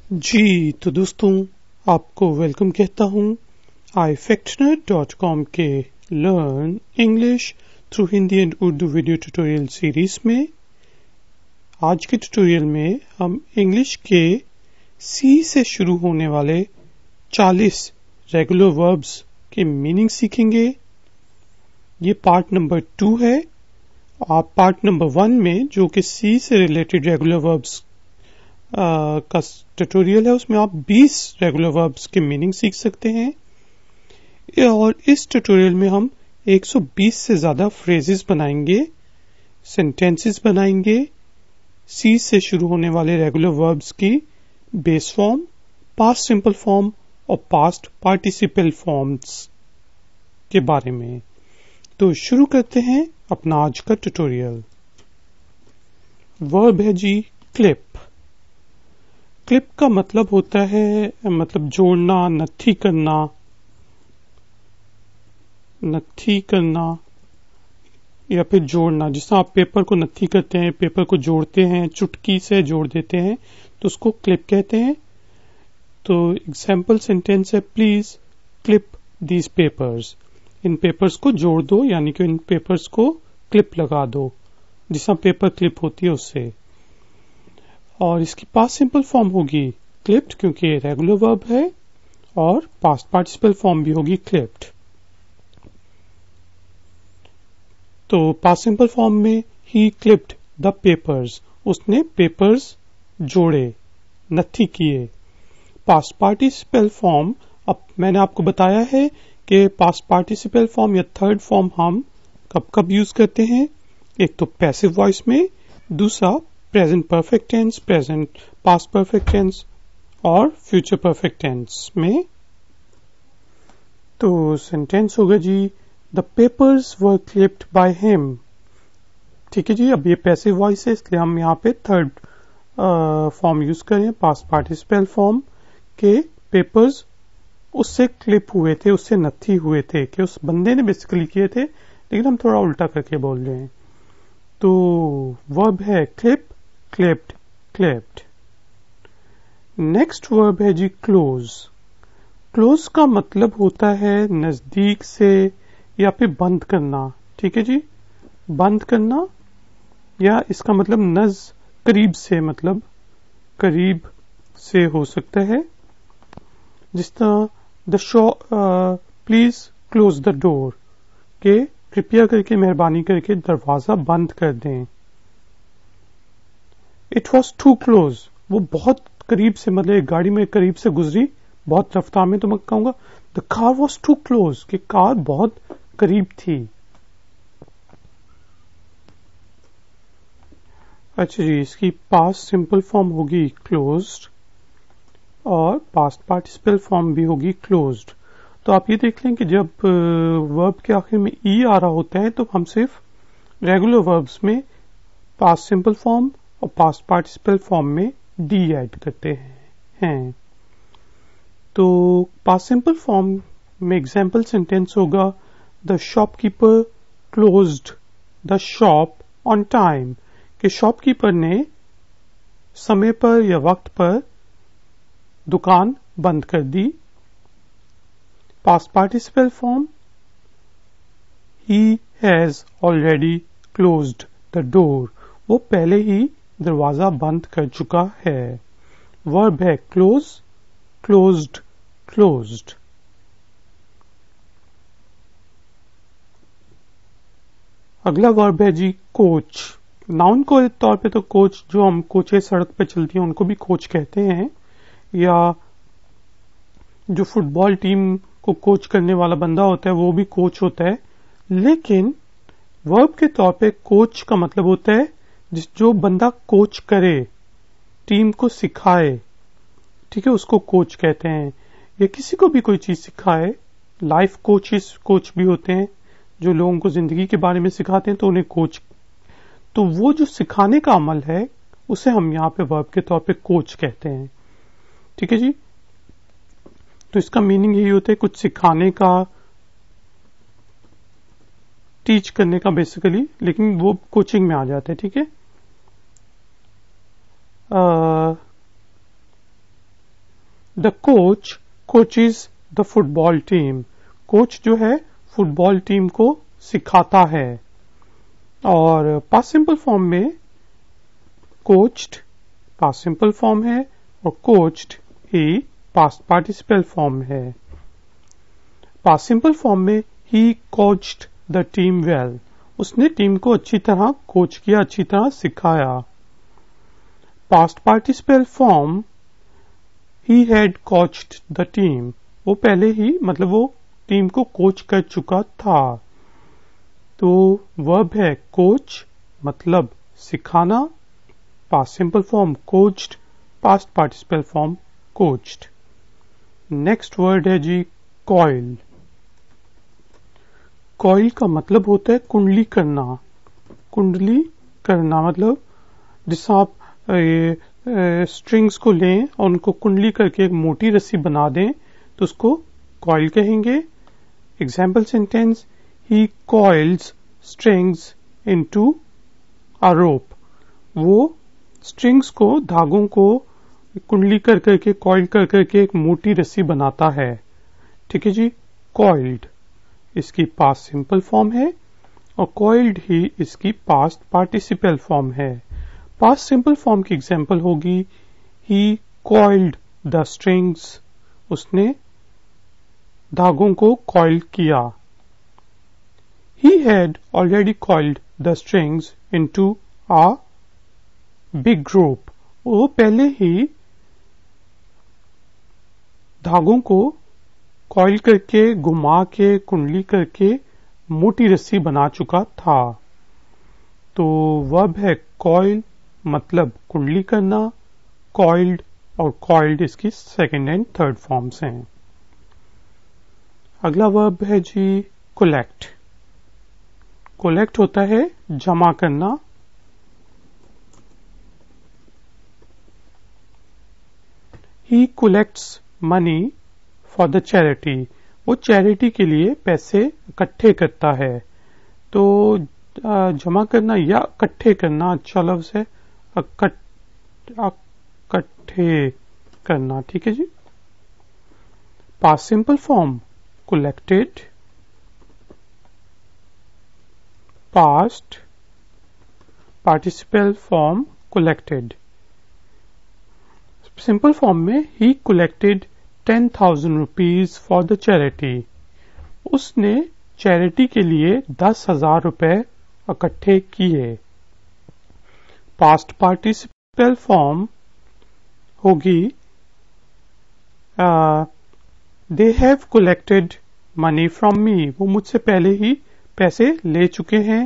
जी तो दोस्तों आपको वेलकम कहता हूँ iFactNerd.com के learn English through Hindi and Urdu video tutorial series में। आज के ट्यूटोरियल में हम इंग्लिश के सी से शुरू होने वाले 40 रेगुलर वर्ब्स के मीनिंग सीखेंगे। ये पार्ट नंबर 2 है। आप पार्ट नंबर 1 में जो कि सी से रिलेटेड रेगुलर वर्ब्स का ट्यूटोरियल है उसमें आप 20 रेगुलर वर्ब्स के मीनिंग सीख सकते हैं और इस ट्यूटोरियल में हम 120 से ज्यादा फ्रेजेस बनाएंगे, सेंटेंसेस बनाएंगे सी से शुरू होने वाले रेगुलर वर्ब्स की base form, past simple form और पास्ट पार्टिसिपल फॉर्म्स के बारे में। तो शुरू करते हैं अपना आज का ट्यूटोरियल। वर्ब है जी क्लिप। क्लिप का मतलब होता है जोड़ना, नत्थी करना या फिर जोड़ना। जिससे आप पेपर को नत्थी करते हैं, पेपर को जोड़ते हैं, चुटकी से जोड़ देते हैं तो उसको क्लिप कहते हैं। तो एग्जाम्पल सेंटेंस है please clip these papers. In papers को जोड़ दो, यानी कि इन पेपर्स को क्लिप लगा दो, जिससे पेपर क्लिप होती है उससे। और इसकी पास्ट सिंपल फॉर्म होगी क्लिप्ड, क्योंकि ये रेगुलर वर्ब है, और पास्ट पार्टिसिपल फॉर्म भी होगी क्लिप्ड। तो पास्ट सिंपल फॉर्म में ही क्लिप्ड द पेपर्स, उसने पेपर्स जोड़े, नत्थी किए। पास्ट पार्टिसिपल फॉर्म, अब मैंने आपको बताया है कि पास्ट पार्टिसिपल फॉर्म या थर्ड फॉर्म हम कब कब यूज करते हैं। एक तो पैसिव वॉइस में, दूसरा present perfect tense, present past perfect tense और फ्यूचर परफेक्ट टेंस में। तो सेंटेंस होगा जी the papers were clipped by him. ठीक है जी, अब ये पैसिव वॉइस है इसलिए हम यहाँ पे थर्ड फॉर्म यूज करें, पास्ट पार्टिसिपल फॉर्म के पेपर्स उससे क्लिप हुए थे, उससे नत्थी हुए थे, कि उस बंदे ने बेसिकली किए थे, लेकिन हम थोड़ा उल्टा करके बोल रहे हैं। तो वर्ब है clip, clipped, clipped. Next verb है जी क्लोज। क्लोज का मतलब होता है नजदीक से या फिर बंद करना। ठीक है जी, बंद करना, या इसका मतलब करीब से, मतलब करीब से हो सकता है। जिस तरह the shop please close the door, के कृपया करके, मेहरबानी करके दरवाजा बंद कर दें। इट वॉज टू क्लोज, वो बहुत करीब से, मतलब एक गाड़ी में करीब से गुजरी बहुत रफ्तार में, तो मैं कहूंगा the car was too close, कि कार बहुत करीब थी। अच्छा जी, इसकी पास्ट सिंपल फॉर्म होगी क्लोज्ड और पास्ट पार्टिसिपल फॉर्म भी होगी क्लोज्ड। तो आप ये देख लें कि जब वर्ब के आखिर में ई आ रहा होता है तो हम सिर्फ रेगुलर वर्ब्स में पास्ट सिंपल फॉर्म और पास्ट पार्टिसिपल फॉर्म में डी ऐड करते हैं। तो पास्ट सिंपल फॉर्म में एग्जाम्पल सेंटेंस होगा the shopkeeper closed the shop on time, कि शॉपकीपर ने समय पर या वक्त पर दुकान बंद कर दी। Past participle form he has already closed the door, वो पहले ही दरवाजा बंद कर चुका है। वर्ब है क्लोज, क्लोज्ड, क्लोज्ड। अगला वर्ब है जी कोच। नाउन के तौर पे तो कोच, जो हम कोचें सड़क पे चलती हैं उनको भी कोच कहते हैं, या जो फुटबॉल टीम को कोच करने वाला बंदा होता है वो भी कोच होता है। लेकिन वर्ब के तौर पे कोच का मतलब होता है जो बंदा कोच करे, टीम को सिखाए। ठीक है, उसको कोच कहते हैं। या किसी को भी कोई चीज सिखाए। लाइफ कोच भी होते हैं जो लोगों को जिंदगी के बारे में सिखाते हैं, तो उन्हें कोच। तो वो जो सिखाने का अमल है उसे हम यहाँ पे वर्ब के तौर पे कोच कहते हैं। ठीक है जी, तो इसका मीनिंग यही होता है कुछ सिखाने का, टीच करने का बेसिकली, लेकिन वो कोचिंग में आ जाता है। ठीक है, the coach coaches the football team. Coach जो है फुटबॉल टीम को सिखाता है। और पास्ट सिंपल फॉर्म में कोच्ड पास्ट सिंपल फॉर्म है और कोच्ड ही पास्ट पार्टिसिपल फॉर्म है। पास्ट सिंपल फॉर्म में ही कोच्ड द टीम वेल, उसने टीम को अच्छी तरह कोच किया, अच्छी तरह सिखाया। Past participle form he had coached the team, वो पहले ही मतलब वो टीम को कोच कर चुका था। तो वर्ब है कोच मतलब सिखाना, past simple form coached, past participle form coached. Next word है जी कॉइल। कॉइल का मतलब होता है कुंडली करना। कुंडली करना मतलब जिस आप स्ट्रिंग्स को लें और उनको कुंडली करके एक मोटी रस्सी बना दें तो उसको कॉइल कहेंगे। Example sentence, he coils strings into a rope, वो स्ट्रिंग्स को, धागों को कुंडली कर करके, कॉइल कर करके एक मोटी रस्सी बनाता है। ठीक है जी, कॉइल्ड इसकी पास्ट सिंपल फॉर्म है और कॉइल्ड ही इसकी पास्ट पार्टिसिपल फॉर्म है। पास्ट सिंपल फॉर्म की एग्जाम्पल होगी ही कॉइल्ड द स्ट्रिंग्स, उसने धागों को कॉइल किया। He had already coiled the strings into a big rope, वो पहले ही धागों को कॉइल करके, घुमा के, कुंडली करके मोटी रस्सी बना चुका था। तो वर्ब है कॉइल मतलब कुंडली करना, कॉइल्ड और कॉइल्ड इसकी सेकंड एंड थर्ड फॉर्म्स हैं। अगला वर्ब है जी कोलेक्ट। कोलेक्ट होता है जमा करना। ही कोलेक्ट्स मनी फॉर द चैरिटी, वो चैरिटी के लिए पैसे इकट्ठे करता है। तो जमा करना या इकट्ठे करना अच्छा लफ्ज है, इकट्ठे करना। ठीक है जी। Past simple form collected, past participle form collected। Simple form में he collected 10,000 rupees for the charity, उसने चैरिटी के लिए 10,000 रुपए इकट्ठे किए। पास्ट पार्टिसिपल फॉर्म होगी they have collected money from me, वो मुझसे पहले ही पैसे ले चुके हैं,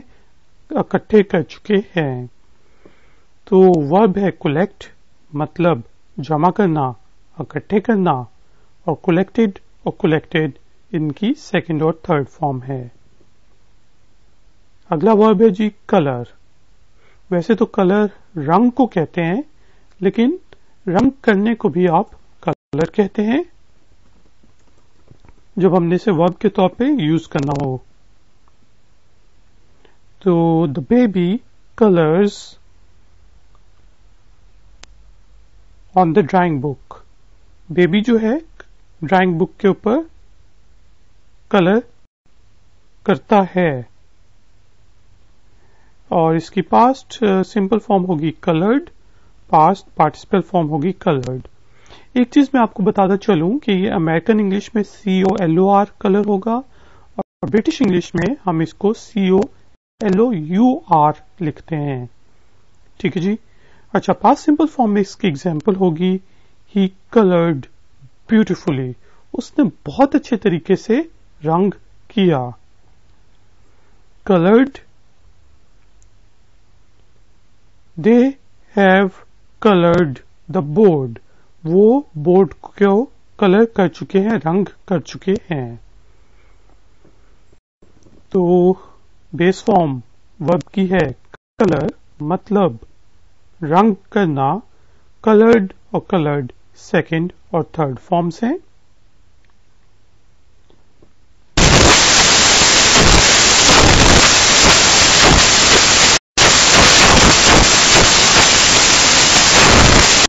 इकट्ठे कर चुके हैं। तो वर्ब है कलेक्ट मतलब जमा करना, इकट्ठे करना, और कलेक्टेड और कलेक्टेड इनकी सेकंड और थर्ड फॉर्म है। अगला वर्ब है जी कलर। वैसे तो कलर रंग को कहते हैं, लेकिन रंग करने को भी आप कलर कहते हैं जब हमने इसे वर्ब के तौर पे यूज करना हो। तो the baby colours on the drawing book, baby जो है ड्राइंग बुक के ऊपर कलर करता है। और इसकी पास्ट सिंपल फॉर्म होगी कलर्ड, पास्ट पार्टिसिपल फॉर्म होगी कलर्ड। एक चीज मैं आपको बताता चलूं कि ये अमेरिकन इंग्लिश में COLOR कलर होगा और ब्रिटिश इंग्लिश में हम इसको COLOUR लिखते हैं। ठीक है जी। अच्छा, पास्ट सिंपल फॉर्म में इसकी एग्जांपल होगी ही कलर्ड ब्यूटिफुली, उसने बहुत अच्छे तरीके से रंग किया। Coloured, they have coloured the board, वो बोर्ड को कलर कर चुके हैं, रंग कर चुके हैं। तो बेस फॉर्म वर्ब की है कलर मतलब रंग करना, कलर्ड और कलर्ड सेकंड और थर्ड फॉर्म्स हैं।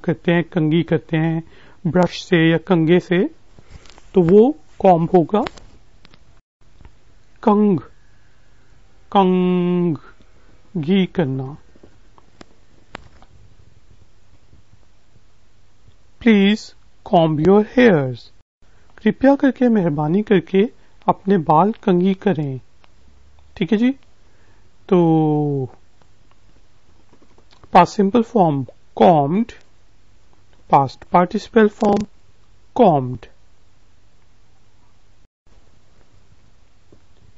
करते हैं, कंघी करते हैं, ब्रश से या कंघे से, तो वो कॉम्ब होगा कंघ, कंघ, घी करना। प्लीज कॉम्ब योर हेयर्स, कृपया करके मेहरबानी करके अपने बाल कंघी करें। ठीक है जी। तो past simple form combed, past participle form combed.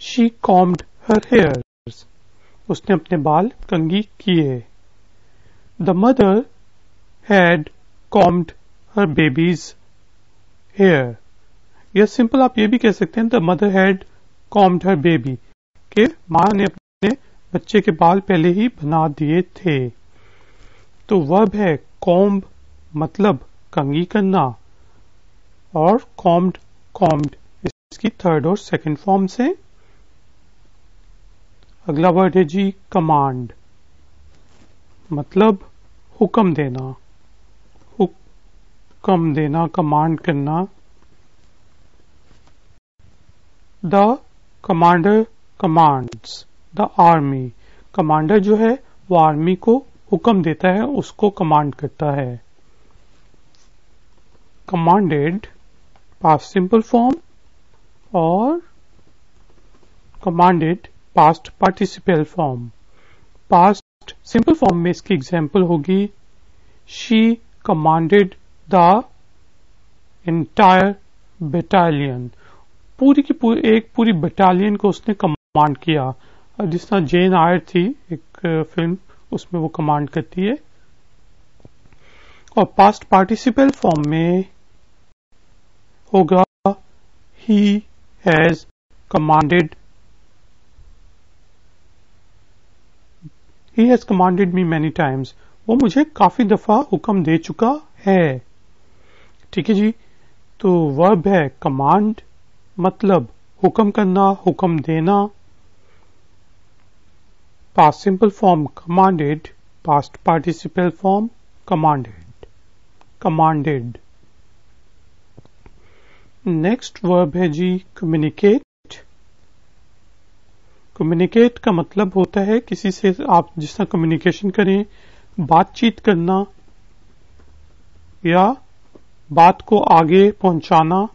She combed her hairs, उसने अपने बाल कंघी किए। The mother had combed her babies hair, या सिंपल आप ये भी कह सकते हैं the mother had combed her baby, के मां ने अपने बच्चे के बाल पहले ही बना दिए थे। तो वर्ब है कॉम्ब, मतलब कंघी करना, और कॉम्ड, कॉम्ड इसकी थर्ड और सेकंड फॉर्म से। अगला वर्ड है जी कमांड, मतलब हुक्म देना, हुक्म देना, कमांड करना। The commander commands the army, commander जो है वो आर्मी को हुक्म देता है, उसको कमांड करता है। कमांडेड पास्ट सिंपल फॉर्म, और commanded past participle form. Past simple form में इसकी एग्जाम्पल होगी she commanded the entire battalion, पूरी की पूरी एक पूरी बटालियन को उसने कमांड किया। जिस तरह जेन आयर थी एक फिल्म, उसमें वो कमांड करती है। और पास्ट पार्टिसिपल फॉर्म में होगा he has commanded, he has commanded me many times, वो मुझे काफी दफा हुक्म दे चुका है। ठीक है जी। तो वर्ब है कमांड, मतलब हुक्म करना, हुक्म देना। Past simple form commanded, past participle form commanded, commanded. Next verb है जी कम्युनिकेट। कम्युनिकेट का मतलब होता है किसी से आप जिस तरह कम्युनिकेशन करें, बातचीत करना या बात को आगे पहुंचाना,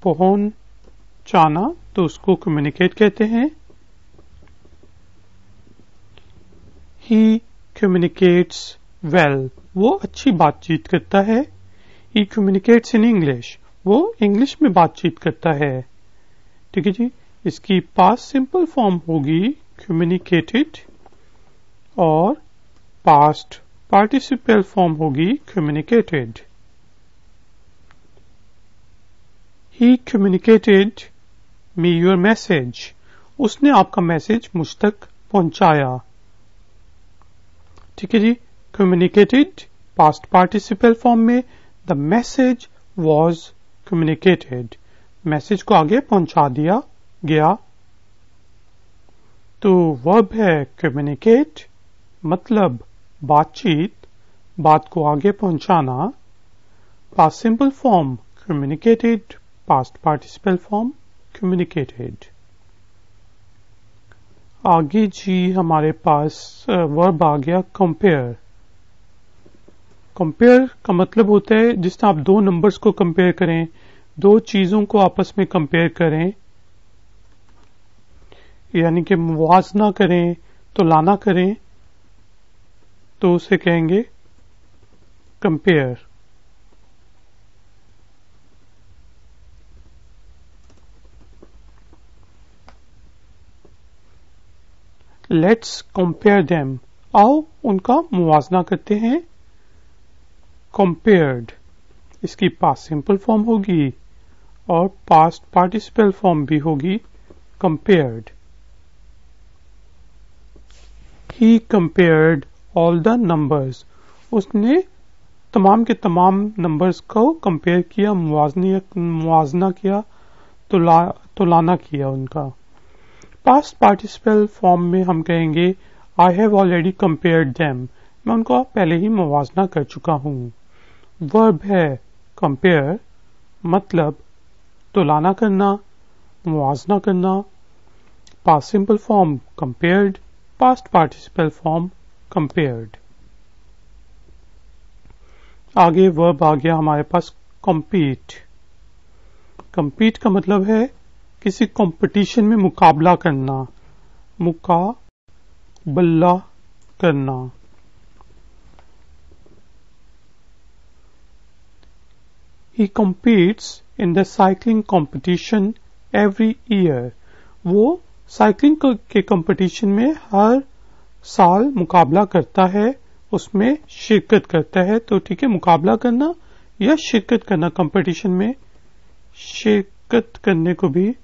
पहुंचाना, तो उसको कम्युनिकेट कहते हैं। ही कम्युनिकेट्स वेल, वो अच्छी बातचीत करता है। ही कम्युनिकेट्स इन इंग्लिश, वो इंग्लिश में बातचीत करता है। ठीक है जी। इसकी पास्ट सिंपल फॉर्म होगी कम्युनिकेटेड, और पास्ट पार्टिसिपल फॉर्म होगी communicated. He communicated me your message, उसने आपका मैसेज मुझ तक पहुंचाया। ठीक है जी। communicated पास्ट पार्टिसिपल फॉर्म में the message was communicated, message को आगे पहुंचा दिया गया। तो वर्ब है कम्युनिकेट, मतलब बातचीत, बात को आगे पहुंचाना। Past simple form communicated, past participle form communicated. आगे जी हमारे पास वर्ब आ गया कंपेयर। कंपेयर का मतलब होता है जिस तरह आप दो नंबर्स को कंपेयर करें, दो चीजों को आपस में कंपेयर करें, यानी कि मुवाजना करें, तुलना करें, तो उसे कहेंगे कंपेयर। लेट्स कंपेयर देम, आओ उनका मुवाजना करते हैं। कंपेयर्ड इसकी पास्ट सिंपल फॉर्म होगी और पास्ट पार्टिसिपल फॉर्म भी होगी compared. He compared all the numbers, उसने तमाम के तमाम नंबर्स को कंपेयर किया, मुवाजना किया, तुलना किया उनका। पास्ट पार्टिसिपल फॉर्म में हम कहेंगे I have already compared them, मैं उनका पहले ही मुवाजना कर चुका हूं। वर्ब है कंपेयर, मतलब तुलना करना, मुवाजना करना। Past simple form compared, past participle form compared. आगे वर्ब आ गया हमारे पास कॉम्पीट। कम्पीट का मतलब है किसी कंपटीशन में मुकाबला करना, मुकाबला करना। He competes in the cycling competition every year. वो साइकिलिंग के कंपटीशन में हर साल मुकाबला करता है, उसमें शिरकत करता है। तो ठीक है, मुकाबला करना या शिरकत करना, कंपटीशन में शिरकत करने को भी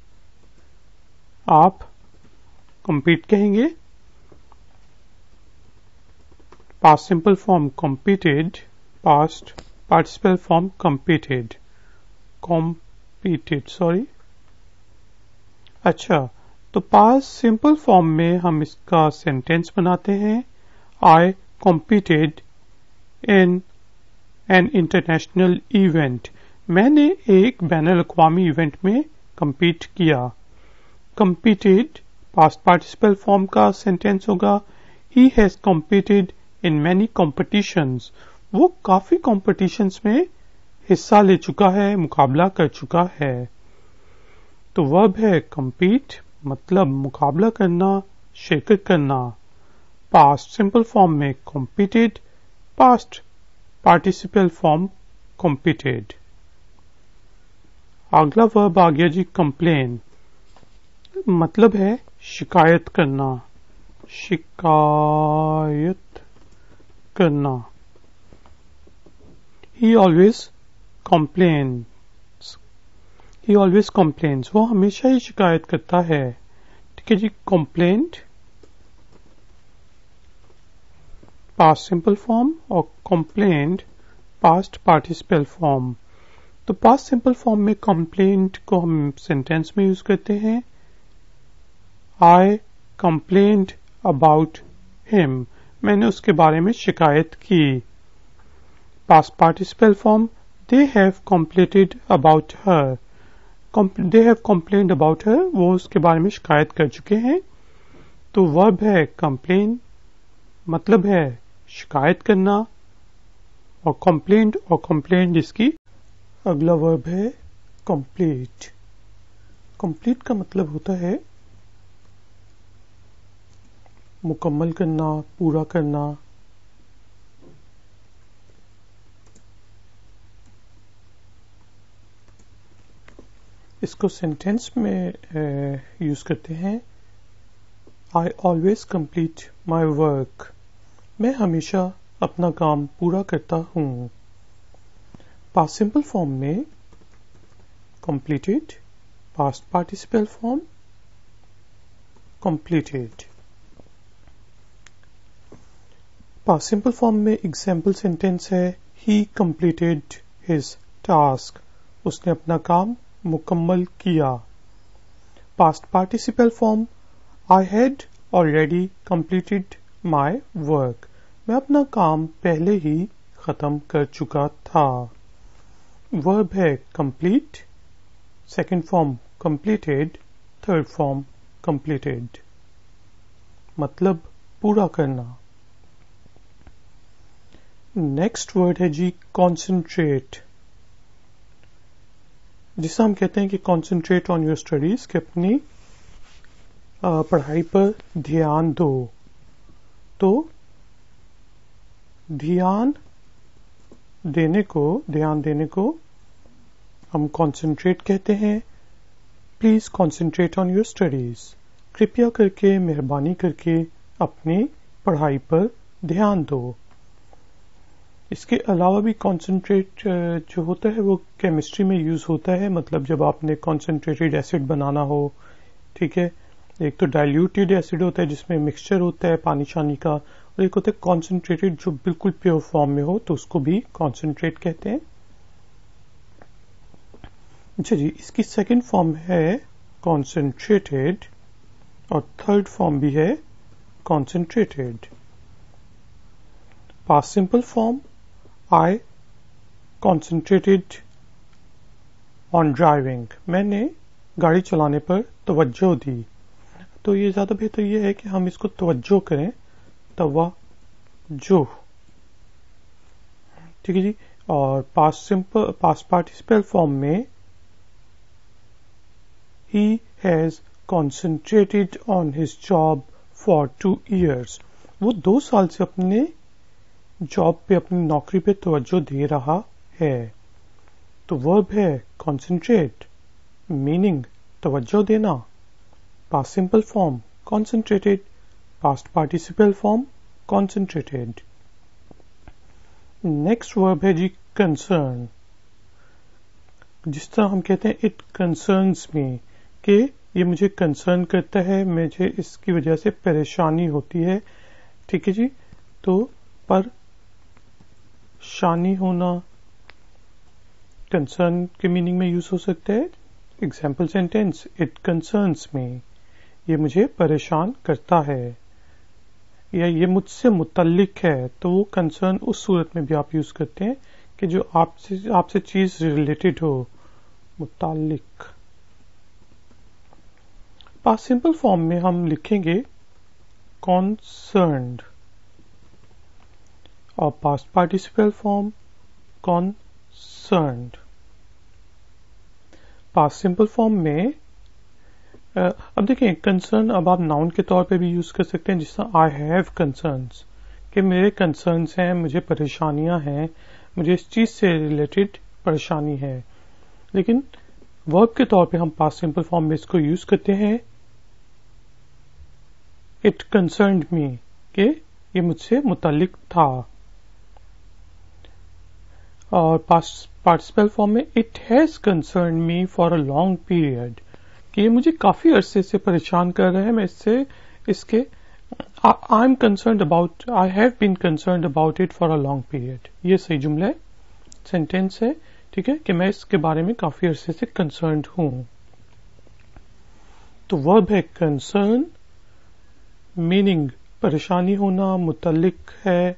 आप compete कहेंगे। Past simple form competed, past participle form competed, अच्छा, तो पास्ट सिंपल फॉर्म में हम इसका सेंटेंस बनाते हैं। आई competed in an international event. मैंने एक बैनुल अक़वामी इवेंट में compete किया। competed पास्ट पार्टिसिपल फॉर्म का सेंटेंस होगा he has competed in many competitions. वो काफी कॉम्पिटिशन्स में हिस्सा ले चुका है, मुकाबला कर चुका है। तो वर्ब है compete, मतलब मुकाबला करना, शिरकत करना। पास्ट सिंपल फॉर्म में competed, past participle form competed। अगला वर्ब आ गया जी complain, मतलब है शिकायत करना, शिकायत करना। He always complains. He always complains. वो हमेशा ही शिकायत करता है। ठीक है जी, complained पास्ट सिंपल फॉर्म और complained पास्ट पार्टिसिपल फॉर्म। तो पास्ट सिंपल फॉर्म में complained को हम सेंटेंस में यूज करते हैं। I complained about him. मैंने उसके बारे में शिकायत की। Past participle form they have complained about her. They have complained about her. वो उसके बारे में शिकायत कर चुके हैं। तो वर्ब है complain, मतलब है शिकायत करना, और complained और complained इसकी अगला वर्ब है complete. complete का मतलब होता है मुकम्मल करना, पूरा करना। इसको सेंटेंस में यूज करते हैं। I always complete my work. मैं हमेशा अपना काम पूरा करता हूँ। पास्ट सिंपल फॉर्म में completed, past participle form completed। Past simple form में एग्जाम्पल सेंटेंस है he completed his task. उसने अपना काम मुकम्मल किया। Past participle form I had already completed my work. मैं अपना काम पहले ही खत्म कर चुका था। वर्ब है complete, second form completed, third form completed, मतलब पूरा करना। नेक्स्ट वर्ड है जी कॉन्सेंट्रेट, जिसे हम कहते हैं कि कॉन्सेंट्रेट ऑन योर स्टडीज, कि अपनी पढ़ाई पर ध्यान दो। तो ध्यान देने को हम कॉन्सेंट्रेट कहते हैं। Please concentrate on your studies. कृपया करके, मेहरबानी करके अपनी पढ़ाई पर ध्यान दो। इसके अलावा भी कॉन्सेंट्रेट जो होता है वो केमिस्ट्री में यूज होता है, मतलब जब आपने कॉन्सेंट्रेटेड एसिड बनाना हो। ठीक है, एक तो डाइल्यूटेड एसिड होता है जिसमें मिक्सचर होता है पानी शानी का, और एक होता है कॉन्सेंट्रेटेड जो बिल्कुल प्योर फॉर्म में हो, तो उसको भी कॉन्सेंट्रेट कहते हैं। अच्छा जी, इसकी सेकेंड फॉर्म है कॉन्सेंट्रेटेड और थर्ड फॉर्म भी है concentrated. Past simple form, I concentrated on driving, मैंने गाड़ी चलाने पर तवज्जो दी। तो ये ज्यादा बेहतर ये है कि हम इसको तवज्जो करें, तवज्जो, ठीक है जी। और पास्ट पार्टिसिपल फॉर्म में he has concentrated on his job for 2 years, वो 2 साल से अपने जॉब पे, अपनी नौकरी पे तवज्जो दे रहा है। तो वर्ब है concentrate, मीनिंग तवज्जो देना, past simple form concentrated, past participle form concentrated। Next verb है जी कंसर्न। जिस तरह हम कहते हैं इट कंसर्न्स मी, कि ये मुझे कंसर्न करता है, मुझे इसकी वजह से परेशानी होती है, ठीक है जी। तो पर शानी होना कंसर्न के मीनिंग में यूज हो सकता है। एग्जाम्पल सेंटेंस, इट कंसर्न्स मी, ये मुझे परेशान करता है, या ये मुझसे मुतल्लिक है। तो वो कंसर्न उस सूरत में भी आप यूज करते हैं कि जो आपसे चीज रिलेटेड हो, मुताल्लिक। पास्ट सिंपल फॉर्म में हम लिखेंगे कॉन्सर्न्ड, और past participle form concerned. Past simple form में अब देखिए कंसर्न अब आप नाउन के तौर पे भी यूज कर सकते हैं, जिस तरह आई हैव कंसर्न्स, कि मेरे कंसर्न्स हैं, मुझे परेशानियां हैं, मुझे इस चीज से रिलेटेड परेशानी है। लेकिन वर्ब के तौर पे हम पास्ट सिंपल फॉर्म में इसको यूज करते हैं इट कंसर्न्ड मी, कि ये मुझसे मुताल्लिक था। और पास्ट पार्टिसिपल फॉर्म में it has concerned me for a long period, कि ये मुझे काफी अरसे से परेशान कर रहे हैं, मैं इसके I am concerned about, I have been concerned about it for a long period. ये सही जुमला है, सेंटेंस है, ठीक है, कि मैं इसके बारे में काफी अरसे से कंसर्न्ड हूं। तो वर्ब है कंसर्न, मीनिंग परेशानी होना, मुतल्लिक है,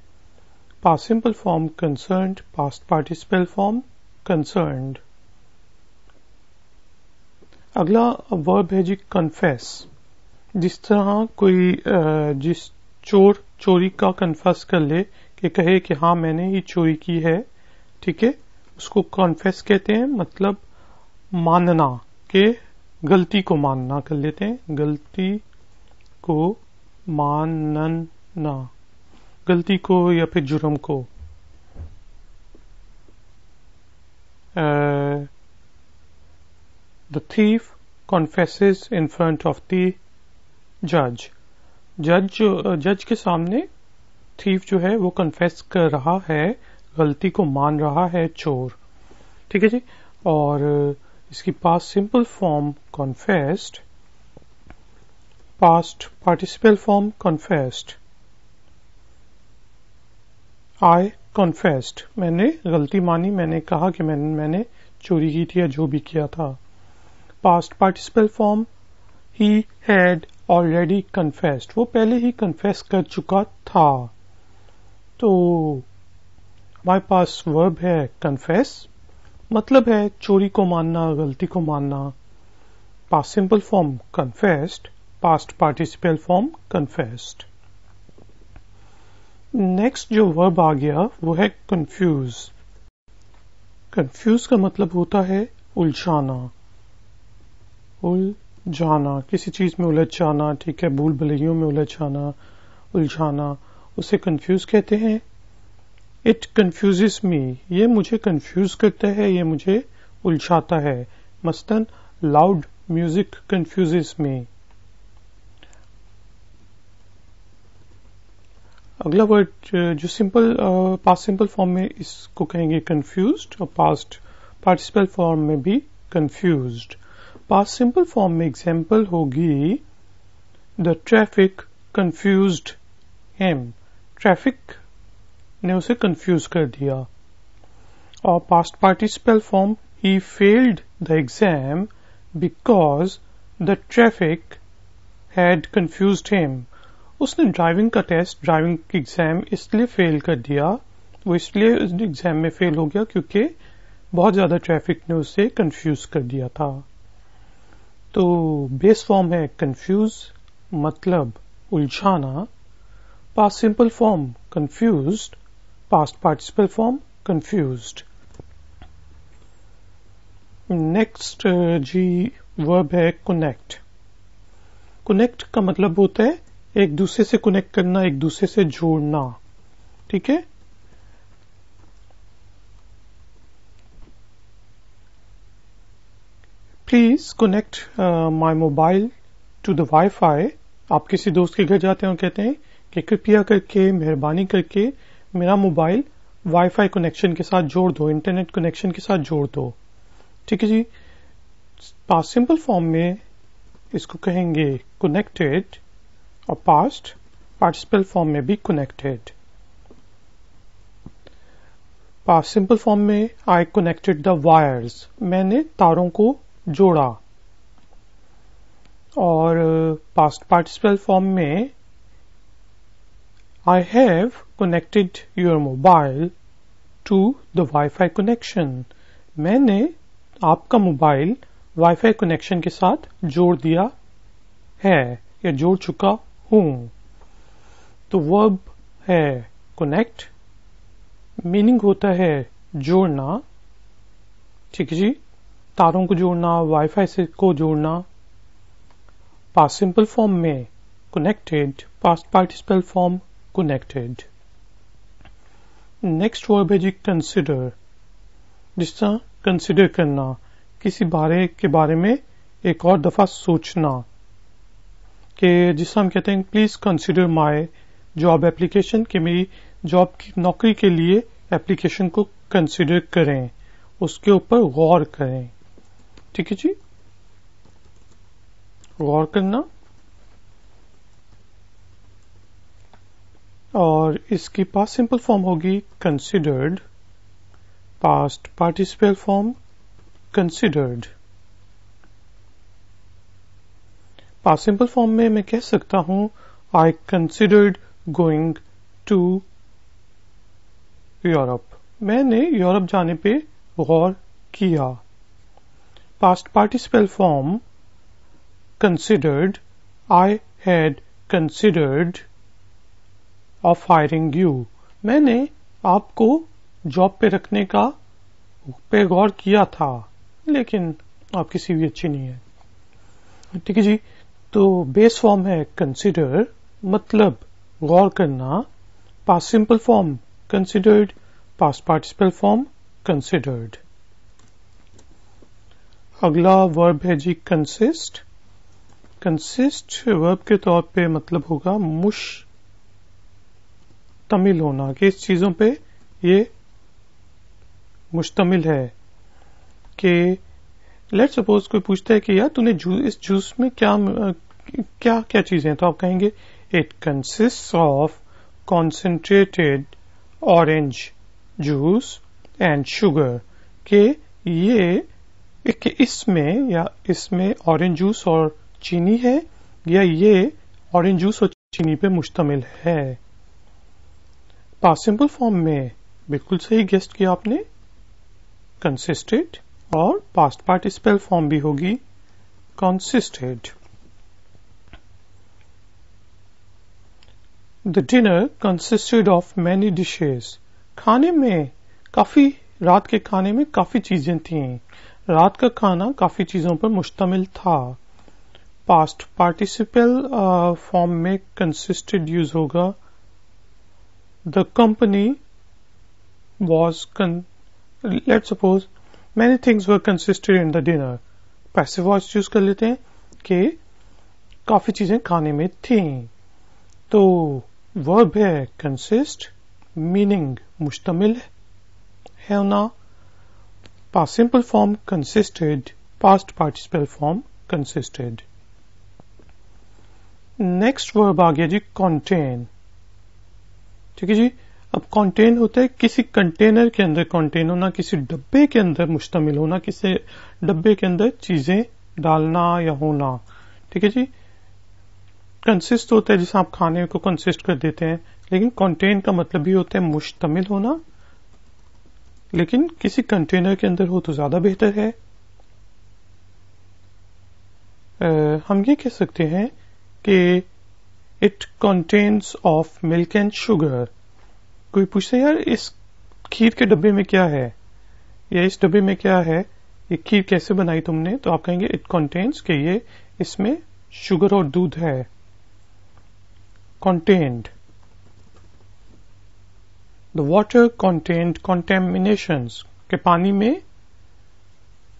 past simple form concerned, past participle form concerned. अगला वर्ब है जी कन्फेस। जिस तरह कोई जिस चोर चोरी का कन्फेस कर ले, कि कहे कि हाँ मैंने ही चोरी की है, ठीक है, उसको कन्फेस कहते हैं, मतलब मानना, के गलती को मानना कर लेते हैं, गलती को मानना, गलती को या फिर जुर्म को। The thief confesses in front of the judge. जज के सामने थीफ जो है वो कन्फेस कर रहा है, गलती को मान रहा है चोर, ठीक है जी। और इसकी past simple form confessed, past participle form confessed. I confessed, मैंने गलती मानी, मैंने कहा कि मैंने चोरी की थी या जो भी किया था। Past participle form he had already confessed, वो पहले ही कन्फेस कर चुका था। तो हमारे पास वर्ब है कन्फेस, मतलब है चोरी को मानना, गलती को मानना। Past simple form confessed, past participle form confessed. Next जो वर्ब आ गया वो है कंफ्यूज। कंफ्यूज का मतलब होता है उलझाना, उलझाना, किसी चीज में उलझ जाना, ठीक है, भूल भुलैयों में उलझ जाना, उलझाना, उसे कंफ्यूज कहते हैं। इट कंफ्यूजेस मी, ये मुझे कंफ्यूज करता है, ये मुझे उलझाता है। मसलन लाउड म्यूजिक कंफ्यूजेस मी। अगला वर्ड जो सिंपल पास्ट सिंपल फॉर्म में इसको कहेंगे कंफ्यूज्ड, और पास्ट पार्टिसिपल फॉर्म में भी कंफ्यूज्ड। पास्ट सिंपल फॉर्म में एग्जाम्पल होगी the traffic confused him, traffic ने उसे कंफ्यूज कर दिया। और past participle form he failed the exam because the traffic had confused him, उसने ड्राइविंग का टेस्ट, ड्राइविंग एग्जाम इसलिए फेल कर दिया, वो इसलिए एग्जाम में फेल हो गया क्योंकि बहुत ज्यादा ट्रैफिक ने उसे कंफ्यूज कर दिया था। तो बेस फॉर्म है कंफ्यूज, मतलब उलझाना। Past simple form confused, past participle form confused. Next जी वर्ब है कनेक्ट। कनेक्ट का मतलब होता है एक दूसरे से कनेक्ट करना, एक दूसरे से जोड़ना। ठीक है, please connect my mobile to the wifi. आप किसी दोस्त के घर जाते हैं और कहते हैं कि कृपया करके, मेहरबानी करके मेरा मोबाइल वाईफाई कनेक्शन के साथ जोड़ दो, इंटरनेट कनेक्शन के साथ जोड़ दो। ठीक है जी। पास्ट सिंपल फॉर्म में इसको कहेंगे कनेक्टेड, और पास्ट पार्टिसिपल फॉर्म में भी कनेक्टेड। पास्ट सिंपल फॉर्म में आई कनेक्टेड द वायर्स, मैंने तारों को जोड़ा। और पास्ट पार्टिसिपल फॉर्म में I have connected your mobile to the wifi connection, मैंने आपका मोबाइल वाईफाई कनेक्शन के साथ जोड़ दिया है या जोड़ चुका हूं। तो वर्ब है कनेक्ट, मीनिंग होता है जोड़ना। ठीक है जी, तारों को जोड़ना, वाईफाई से को जोड़ना। पास्ट सिंपल फॉर्म में connected, past participle form connected. Next verb है जी कंसिडर, जिस तरह कंसिडर करना, किसी बारे के बारे में एक और दफा सोचना। कि जिससे हम कहते हैं please consider my job application, कि मेरी जॉब की नौकरी के लिए एप्लीकेशन को कंसिडर करें, उसके ऊपर गौर करें। ठीक है जी, गौर करना। और इसकी पास्ट सिंपल फॉर्म होगी considered, past participle form considered. Past simple form में मैं कह सकता हूं आई कंसिडर्ड गोइंग टू यूरोप, मैंने यूरोप जाने पे गौर किया। Past participle form considered, I had considered of hiring you, मैंने आपको जॉब पे रखने का पे गौर किया था, लेकिन आपकी सीवी अच्छी नहीं है। ठीक है जी। तो बेस फॉर्म है कंसिडर, मतलब गौर करना। Past simple form considered, past participle form considered. अगला वर्ब है जी कंसिस्ट। कंसिस्ट वर्ब के तौर पे मतलब होगा मुश्तमिल होना, कि इस चीजों पे ये मुश्तमिल है। कि लेट सपोज कोई पूछता है कि यार तूने इस जूस में क्या क्या चीजें हैं, तो आप कहेंगे it consist of concentrated orange juice and sugar, कि ये कि इसमें या इसमें ऑरेंज जूस और चीनी है, या ये ऑरेंज जूस और चीनी पे मुश्तमिल है। पास्ट सिंपल फॉर्म में बिल्कुल सही गेस्ट किया आपने, कंसिस्टेड, और पास्ट पार्टिसिपल फॉर्म भी होगी consisted। The dinner consisted of many dishes। खाने में रात के खाने में काफी चीजें थीं, रात का खाना काफी चीजों पर मुश्तमिल था। पास्ट पार्टिसिपल फॉर्म में consisted यूज होगा the company was let's suppose many things were consisted in the dinner। Passive voice use कर लेते हैं कि काफी चीजें खाने में थीं। तो वर्ब है कंसिस्ट, मीनिंग मुश्तमिल है ना। Past simple form consisted, past participle form consisted. Next verb आ गया जी कंटेन। ठीक है जी। अब कंटेन होता है किसी कंटेनर के अंदर कंटेन होना, किसी डब्बे के अंदर मुश्तमिल होना, किसी डब्बे के अंदर चीजें डालना या होना। ठीक है जी। कंसिस्ट होता है जिसे आप खाने को कंसिस्ट कर देते हैं, लेकिन कंटेन का मतलब भी होता है मुश्तमिल होना, लेकिन किसी कंटेनर के अंदर हो तो ज्यादा बेहतर है। हम ये कह सकते हैं कि it contains of milk and sugar. कोई पूछता है यार इस खीर के डब्बे में क्या है, या इस डब्बे में क्या है, ये खीर कैसे बनाई तुमने, तो आप कहेंगे इट कंटेन्स कि ये इसमें शुगर और दूध है। कंटेन्ड। द वाटर कंटेन्ड कंटेमिनेशंस, के पानी में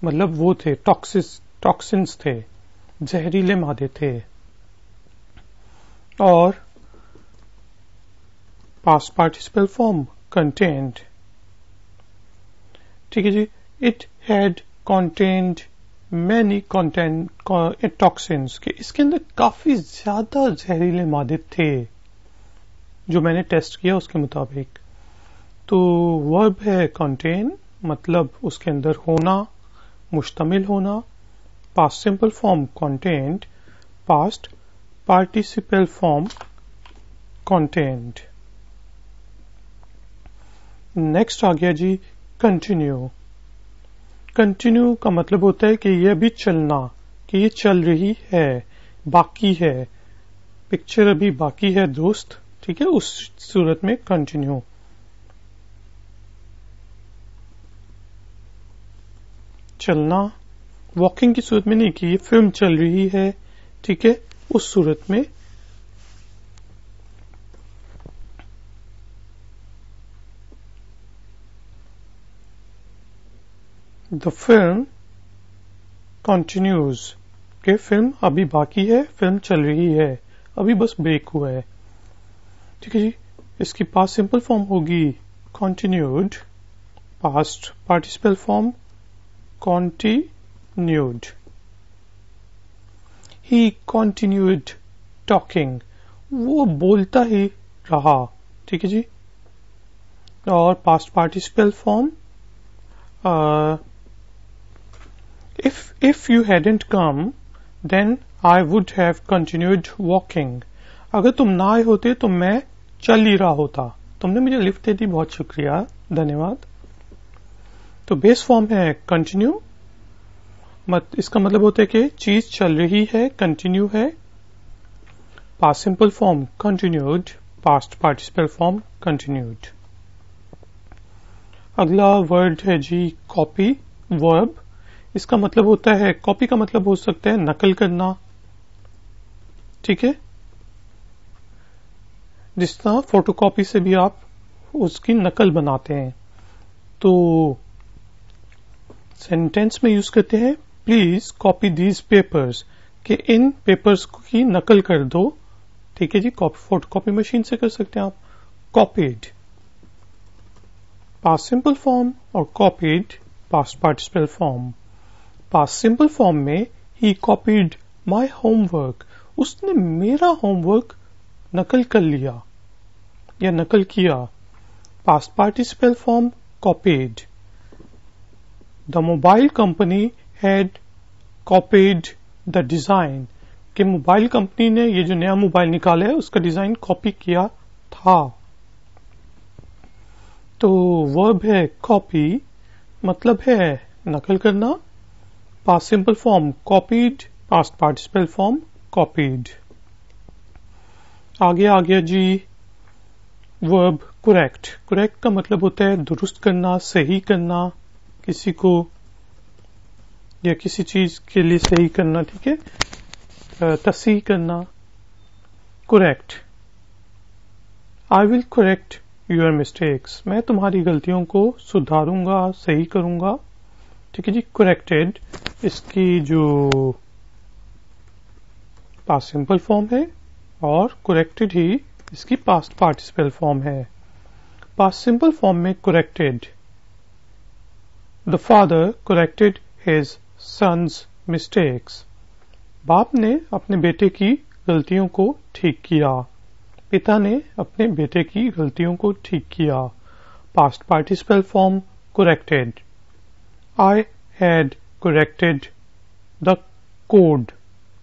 मतलब वो थे टॉक्सिन्स थे, जहरीले मादे थे। और पास्ट पार्टिसिपल फॉर्म कंटेन्ड, ठीक है जी। It had contained many toxins, के इसके अंदर काफी ज्यादा जहरीले मादे थे जो मैंने टेस्ट किया उसके मुताबिक। तो वर्ब है कंटेन, मतलब उसके अंदर होना, मुश्तमिल होना। Past simple form contained, past participle form contained. Next आ गया जी कंटिन्यू। कंटिन्यू का मतलब होता है कि यह अभी चलना, कि ये चल रही है, बाकी है, पिक्चर अभी बाकी है दोस्त, ठीक है, उस सूरत में कंटिन्यू। चलना वॉकिंग की सूरत में नहीं, कि ये फिल्म चल रही है, ठीक है, उस सूरत में। द फिल्म कंटिन्यूज, के फिल्म अभी बाकी है, फिल्म चल रही है, अभी बस ब्रेक हुआ है, ठीक है जी। इसकी पास्ट सिंपल फॉर्म होगी continued, past participle form continued. He continued talking. वो बोलता ही रहा, ठीक है जी। और past participle form if you hadn't come then I would have continued walking. अगर तुम ना आए होते तो मैं चल ही रहा होता। तुमने मुझे लिफ्ट दे दी, बहुत शुक्रिया, धन्यवाद। तो बेस फॉर्म है कंटिन्यू, इसका मतलब होता है कि चीज चल रही है, कंटिन्यू है। Past simple form continued, past participle form continued. अगला वर्ड है जी कॉपी वर्ब। इसका मतलब होता है, कॉपी का मतलब हो सकता है नकल करना, ठीक है, जिस तरह फोटोकॉपी से भी आप उसकी नकल बनाते हैं। तो सेंटेंस में यूज करते हैं प्लीज कॉपी दीज पेपर्स, कि इन पेपर्स की नकल कर दो, ठीक है जी। फोटोकॉपी मशीन से कर सकते हैं आप। कॉपीड पास्ट सिंपल फॉर्म और copied past participle form. Past simple form में ही कॉपीड माई होमवर्क, उसने मेरा होमवर्क नकल कर लिया या नकल किया। Past participle form copied, the mobile company had copied the design, कि मोबाइल कंपनी ने ये जो नया मोबाइल निकाला है उसका डिजाइन कॉपी किया था। तो वर्ब है कॉपी, मतलब है नकल करना। Past simple form copied, past participle form copied. आगे आ गया जी वर्ब करेक्ट। करेक्ट का मतलब होता है दुरुस्त करना, सही करना, किसी को या किसी चीज के लिए सही करना, ठीक है, तस्हीह करना। Correct, I will correct your mistakes, मैं तुम्हारी गलतियों को सुधारूंगा, सही करूंगा, ठीक है जी। करेक्टेड इसकी जो पास्ट सिंपल फॉर्म है और करेक्टेड ही इसकी पास्ट पार्टिसिपल फॉर्म है। पास्ट सिंपल फॉर्म में corrected, the father corrected his sons mistakes, बाप ने अपने बेटे की गलतियों को ठीक किया, पिता ने अपने बेटे की गलतियों को ठीक किया। Past participle form corrected, I had corrected the code,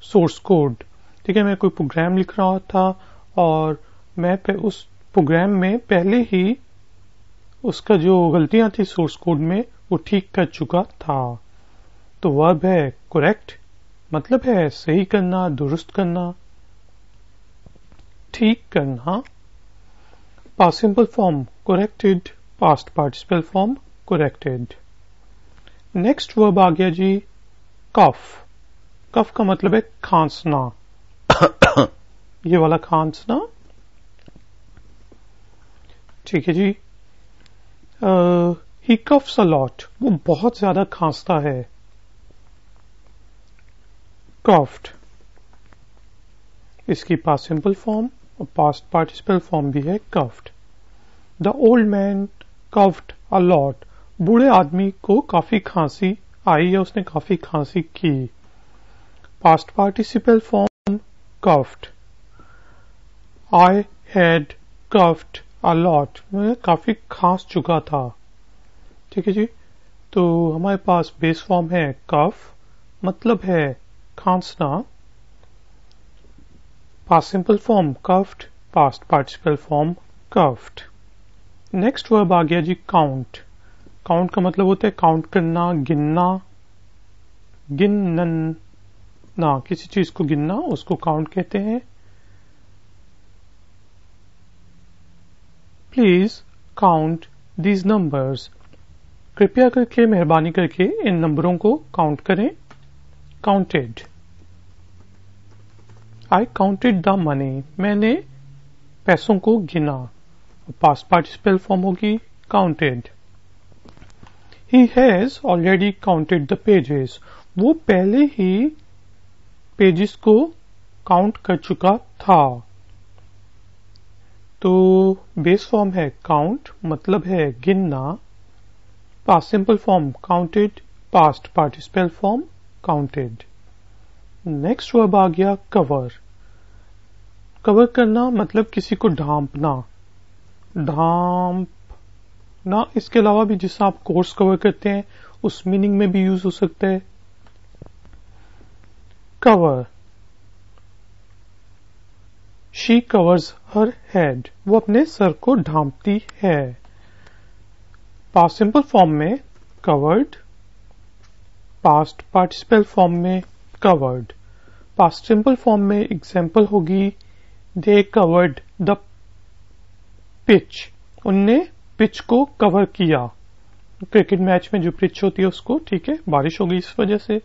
source code, ठीक है, मैं कोई प्रोग्राम लिख रहा था और मैं उस प्रोग्राम में पहले ही उसका जो गलतियां थी सोर्स कोड में वो ठीक कर चुका था। तो वर्ब है करेक्ट, मतलब है सही करना, दुरुस्त करना, ठीक करना। Past simple form corrected, past participle form corrected. Next verb आ गया जी कफ। कफ का मतलब है खांसना। ये वाला खांसना, ठीक है जी। ही कफ्स अ लॉट, वो बहुत ज्यादा खांसता है। कफ्ड, इसकी पास्ट सिंपल फॉर्म और पास्ट पार्टिसिपल फॉर्म भी है cuffed. The old man cuffed a lot, बूढ़े आदमी को काफी खांसी आई या उसने काफी खांसी की। Past participle form cuffed. I had coughed a lot, मैं काफी खांस चुका था। ठीक है जी, तो हमारे पास बेस फॉर्म है कफ, मतलब है खांसना। Past simple form coughed, past participle form coughed. Next verb आ गया जी काउंट। काउंट का मतलब होता है काउंट करना, गिनना, गिनना, किसी चीज को गिनना उसको काउंट कहते हैं। प्लीज काउंट दीज नंबर्स, कृपया करके मेहरबानी करके इन नंबरों को काउंट करें। Counted, I counted the money, मैंने पैसों को गिना। पास्ट पार्टिसिपल फॉर्म होगी counted. He has already counted the pages, वो पहले ही पेजेस को काउंट कर चुका था। तो बेस फॉर्म है काउंट, मतलब है गिनना। Past simple form counted, past participle form counted. Next verb आ गया कवर। कवर करना मतलब किसी को ढांपना, ढांपना। इसके अलावा भी जिससे आप कोर्स कवर करते हैं उस मीनिंग में भी यूज हो सकता है। Cover, she covers her head, वो अपने सर को ढांपती है। पास्ट सिंपल फॉर्म में कवर्ड, पास्ट पार्टिसिपल फॉर्म में कवर्ड। पास्ट सिंपल फॉर्म में एग्जाम्पल होगी दे कवर्ड द पिच, उनने पिच को कवर किया। क्रिकेट मैच में जो पिच होती है उसको, ठीक है, बारिश हो गई इस वजह से।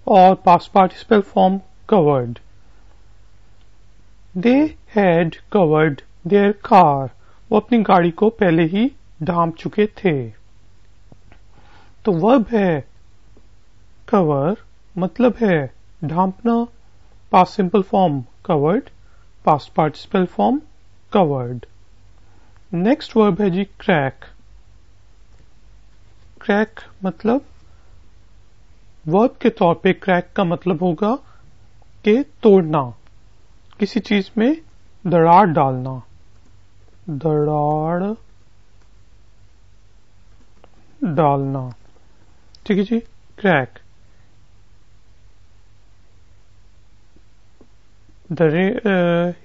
और past participle form covered. They had covered their car, वो अपनी गाड़ी को पहले ही ढांप चुके थे। तो वर्ब है कवर, मतलब है ढांपना। Past simple form covered, past participle form covered. Next verb है जी क्रैक। क्रैक मतलब वर्ब के तौर पे क्रैक का मतलब होगा कि तोड़ना, किसी चीज में दरार डालना, दरार डालना। ठीक है जी, crack.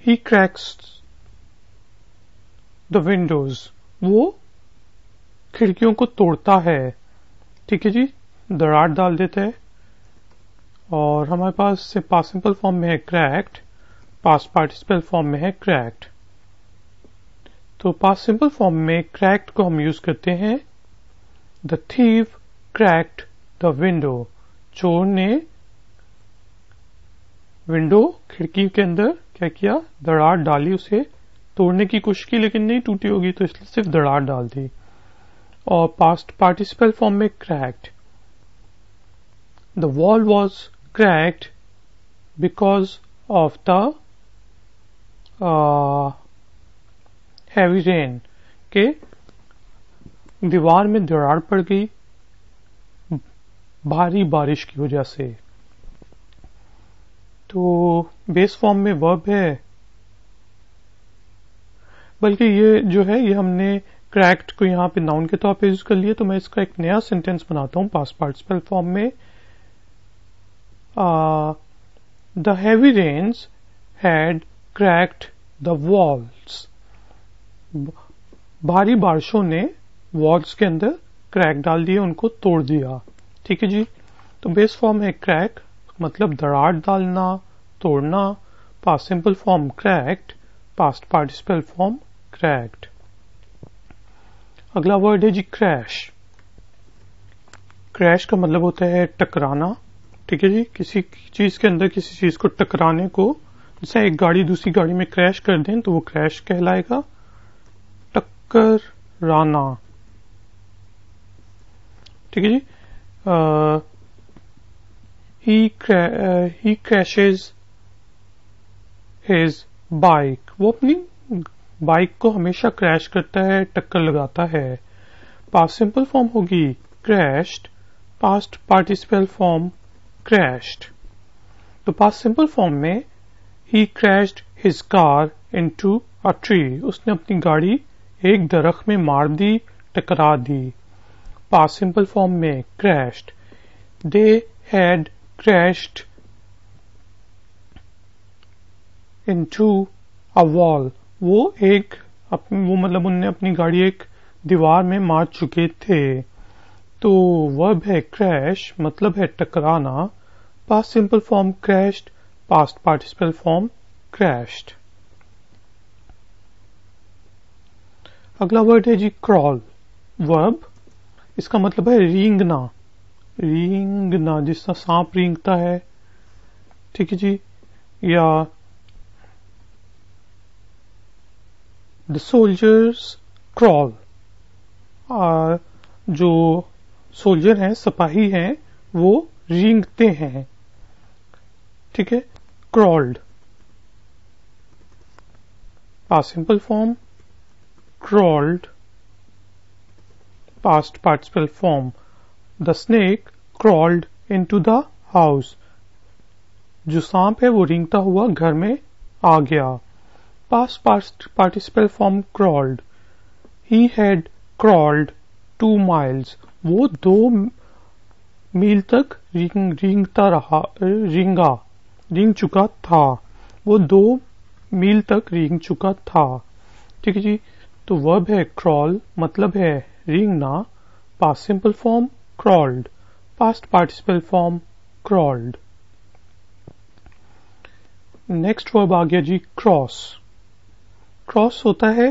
He cracks the windows, वो खिड़कियों को तोड़ता है। ठीक है जी, दरार डाल देता है। और हमारे पास पास्ट सिंपल फॉर्म में है क्रैक्ड, पास्ट पार्टिसिपल फॉर्म में है क्रैक्ड। तो पास्ट सिंपल फॉर्म में क्रैक्ड को हम यूज करते हैं the thief cracked the window, चोर ने विंडो, खिड़की के अंदर क्या किया, दरार डाली, उसे तोड़ने की कोशिश की लेकिन नहीं टूटी होगी तो इसलिए सिर्फ दरार डाल दी। और पास्ट पार्टिसिपल फॉर्म में cracked, the wall was cracked because of the heavy rain, के दीवार में दरार पड़ गई भारी बारिश की वजह से। तो बेस फॉर्म में वर्ब है, बल्कि ये जो है ये हमने क्रैक्ड को यहाँ पे नाउन के तौर पे यूज कर लिया। तो मैं इसका एक नया सेंटेंस बनाता हूँ पास्ट पार्टिसिपल फॉर्म में। The heavy rains had cracked the walls. भारी बारिशों ने वॉल्स के अंदर क्रैक डाल दिए, उनको तोड़ दिया। ठीक है जी। तो बेस फॉर्म है क्रैक, मतलब दरार डालना, तोड़ना। Past simple form cracked, past participle form cracked. अगला वर्ड है जी क्रैश। क्रैश का मतलब होता है टकराना। ठीक है जी। किसी चीज के अंदर किसी चीज को टकराने को, जैसे एक गाड़ी दूसरी गाड़ी में क्रैश कर दें तो वो क्रैश कहलाएगा। टकराना। ठीक है जी। he crashes his bike. वो अपनी बाइक को हमेशा क्रैश करता है, टक्कर लगाता है। पास्ट सिंपल फॉर्म होगी crashed, past participle form crashed। तो पास्ट सिंपल फॉर्म में he crashed his car into a tree. उसने अपनी गाड़ी एक दरख्त में मार दी, टकरा दी। पास्ट सिंपल फॉर्म में crashed, they had crashed into a wall. वो मतलब उनने अपनी गाड़ी एक दीवार में मार चुके थे। तो वर्ब है क्रैश, मतलब है टकराना। Past simple form crashed, past participle form crashed। अगला वर्ड है जी क्रॉल। वर्ब, इसका मतलब है रींगना। रींगना, जिस तरह सांप रींगता है। ठीक है जी। या द सोल्जर्स क्रॉल, जो सोल्जर हैं, सिपाही हैं, वो रींगते हैं। ठीक है। Crawled, past simple form crawled, past participle form. The snake crawled into the house. जो सांप है वो रेंगता हुआ घर में आ गया। Past participle form crawled. He had crawled 2 miles. वो 2 मील तक रेंग चुका था। वो 2 मील तक रेंग चुका था। ठीक है जी। तो वर्ब है क्रॉल, मतलब है रेंगना। Past simple form crawled, past participle form crawled. Next verb आ गया जी क्रॉस। क्रॉस होता है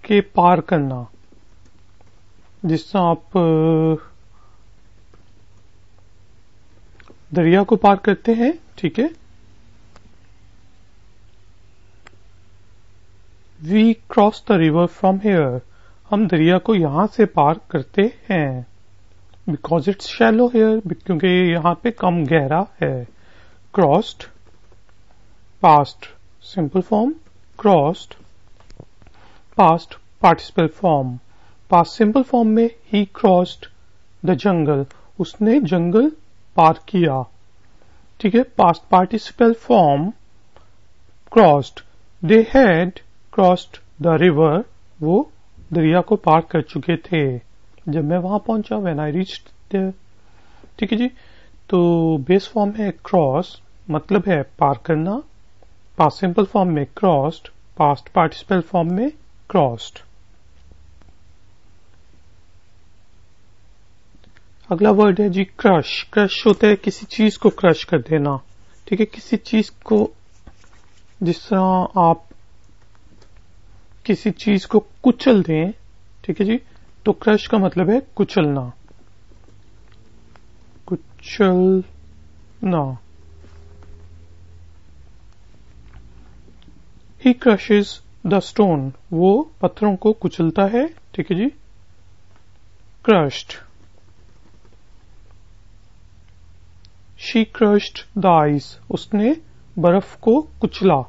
कि पार करना। जिस तरह आप दरिया को पार करते हैं। ठीक है। We cross the river from here. हम दरिया को यहां से पार करते हैं। Because it's shallow here, क्योंकि यहां पे कम गहरा है। Crossed, past simple form crossed, past participle form। past simple form में he crossed the jungle. उसने जंगल पार किया। ठीक है। past participle form crossed, they had crossed the river. वो दरिया को पार कर चुके थे जब मैं वहां पहुंचा, when I reached there। ठीक है जी। तो बेस फॉर्म है क्रॉस, मतलब है पार करना। पास्ट सिंपल फॉर्म में क्रॉस्ड, पास्ट पार्टिसिपल फॉर्म में क्रॉस्ड। अगला वर्ड है जी क्रश। क्रश होता है किसी चीज को क्रश कर देना। ठीक है। किसी चीज को, जिस तरह आप किसी चीज को कुचल दें। ठीक है जी। तो क्रश का मतलब है कुचलना, कुचलना। He crushes the stone. वो पत्थरों को कुचलता है। ठीक है जी। crushed, she crushed the ice. उसने बर्फ को कुचला।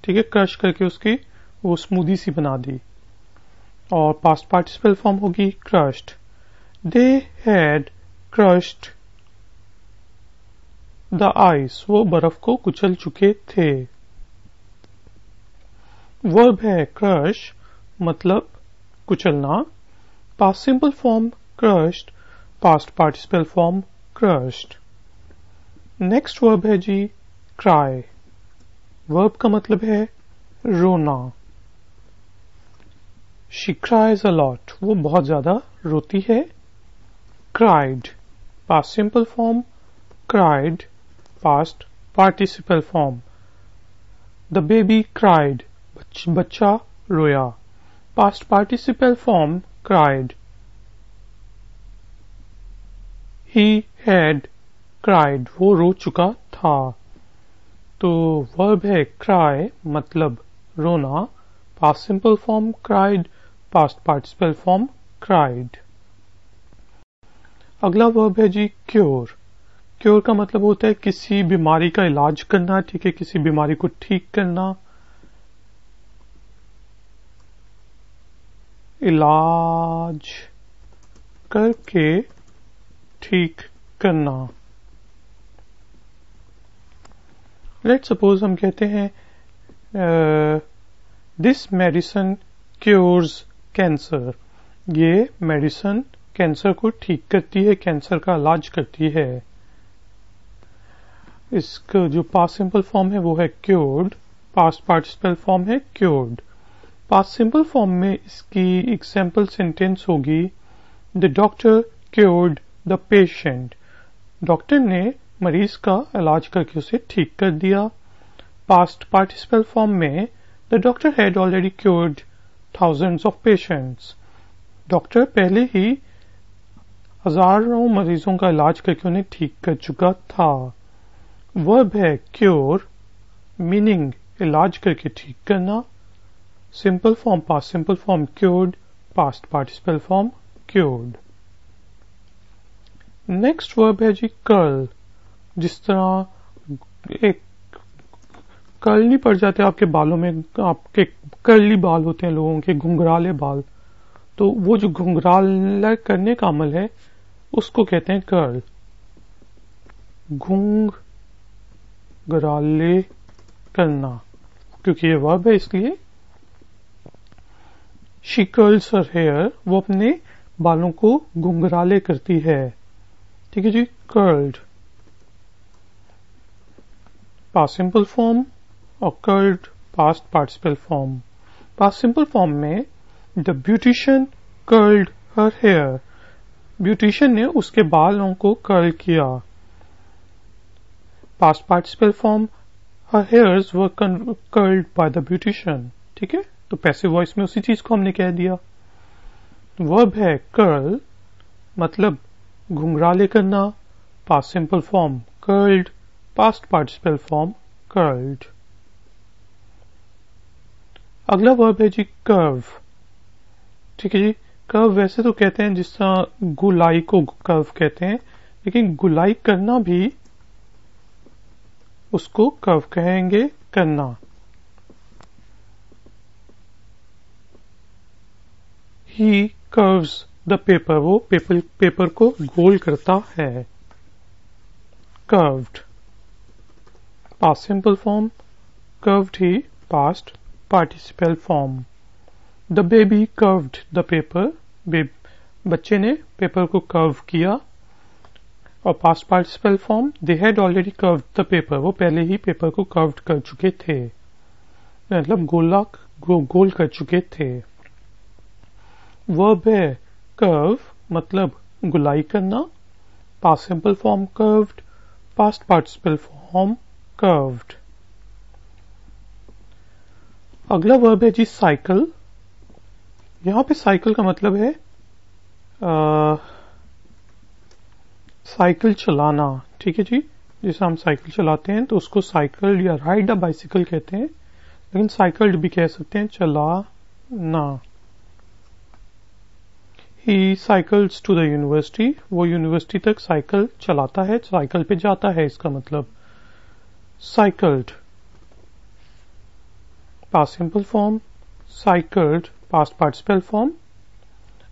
ठीक है। क्रश करके उसकी वो स्मूदी सी बना दी। और पास्ट पार्टिसिपल फॉर्म होगी crushed. They had crushed the ice. वो बर्फ को कुचल चुके थे। वर्ब है क्रश, मतलब कुचलना। Past simple form crushed, past participle form crushed. Next verb है जी क्राई। वर्ब का मतलब है रोना। शी क्राइज अ लॉट, वो बहुत ज्यादा रोती है। Cried, past simple form, cried, past participle form. The baby cried, बच्चा रोया। Past participle form cried. He had cried, वो रो चुका था। तो वर्ब है क्राई, मतलब रोना। Past simple form cried, past participle form cried. अगला वर्ब है जी क्योर। क्योर का मतलब होता है किसी बीमारी का इलाज करना, ठीक है, किसी बीमारी को ठीक करना। इलाज करके ठीक करना। लेट सपोज हम कहते हैं दिस मेडिसिन क्योर्स कैंसर, ये मेडिसिन कैंसर को ठीक करती है, कैंसर का इलाज करती है। इसका जो पास्ट सिंपल फॉर्म है वो है क्योर्ड, पास्ट पार्टिसिपल फॉर्म है क्योर्ड। पास्ट सिंपल फॉर्म में इसकी एग्जाम्पल सेंटेंस होगी the doctor cured the patient, doctor ने मरीज का इलाज करके उसे ठीक कर दिया। पास्ट पार्टिसिपल फॉर्म में the doctor had already cured thousands of patients, doctor पहले ही हजारों मरीजों का इलाज करके उन्हें ठीक कर चुका था। वर्ब है क्योर, मीनिंग इलाज करके ठीक करना। Simple form past simple form cured, past participle form cured. Next verb है जी कर्ल। जिस तरह एक कर्ल नहीं पड़ जाते आपके बालों में, आपके कर्ली बाल होते हैं लोगों के, घुंघराले बाल, तो वो जो घुंघराला करने का अमल है उसको कहते हैं कर्ल। घुंघराले करना, क्योंकि ये वर्ब है इसलिए। शी कर्ल्स हर हेयर, वो अपने बालों को घुंघराले करती है, ठीक है जी। कर्ल्ड पास्ट सिंपल फॉर्म और curled past participle form. Past simple form में the beautician curled her hair, beautician ने उसके बालों को कर्ल किया। Past participle form her hairs were curled by the beautician, ठीक है। तो पैसिव वॉइस में उसी चीज को हमने कह दिया। वर्ब है कर्ल, मतलब घुंघराले करना। Past simple form curled, past participle form curled. अगला वर्ब है जी कर्व, ठीक है जी। कर्व वैसे तो कहते हैं जिस तरह गुलाई को कर्व कहते हैं, लेकिन गुलाई करना भी उसको कर्व कहेंगे, करना। ही कर्व्स द पेपर, वो पेपर को गोल करता है। Curved past simple form, curved he past participle form. The baby curved the paper, बच्चे ने पेपर को कर्व किया। और past participle form they had already curved the paper, वो पहले ही पेपर को कर्व्ड कर चुके थे, मतलब गोल कर चुके थे। वर्ब है कर्व, मतलब गुलाई करना। Past simple form curved, past participle form curved. अगला वर्ब है जी साइकिल। यहां पे साइकिल का मतलब है साइकिल चलाना, ठीक है जी। जैसे हम साइकिल चलाते हैं तो उसको साइकिल या राइड अ बाइसिकल कहते हैं, लेकिन साइकिल्ड भी कह सकते हैं, चलाना। He cycles to the university, वो यूनिवर्सिटी तक साइकिल चलाता है, साइकिल पे जाता है, इसका मतलब cycled. Past simple form cycled, past participle form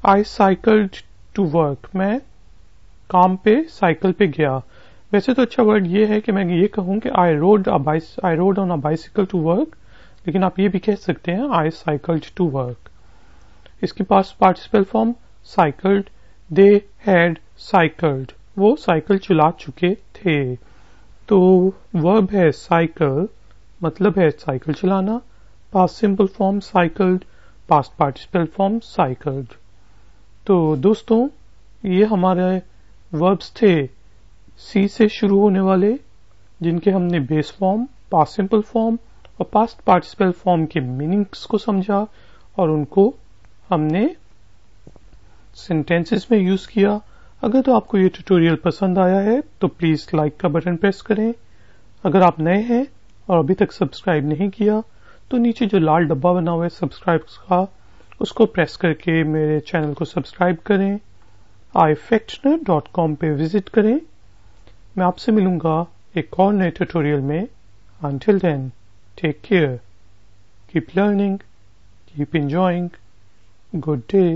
I cycled to work, मैं काम पे साइकिल पे गया। वैसे तो अच्छा वर्ड ये है कि मैं ये कहूं कि I rode on a bicycle to work, लेकिन आप ये भी कह सकते हैं आई साइकिल्ड टू वर्क। इसकी past participle form cycled, they had cycled, वो साइकिल चला चुके थे। तो वर्ब है साइकिल, मतलब है साइकिल चलाना, past simple form cycled, past participle form cycled. तो दोस्तों ये हमारे वर्ब्स थे सी से शुरू होने वाले, जिनके हमने base form, past simple form और पास्ट पार्टिसिपल फॉर्म के मीनिंग्स को समझा और उनको हमने सेंटेंसेस में यूज किया। अगर तो आपको ये ट्यूटोरियल पसंद आया है तो प्लीज लाइक का बटन प्रेस करें। अगर आप नए हैं और अभी तक सब्सक्राइब नहीं किया तो नीचे जो लाल डब्बा बना हुआ है सब्सक्राइब का, उसको प्रेस करके मेरे चैनल को सब्सक्राइब करें। ifactioner.com पे विजिट करें। मैं आपसे मिलूंगा एक और नए ट्यूटोरियल में। Until then, take care, keep learning, keep enjoying. Good day.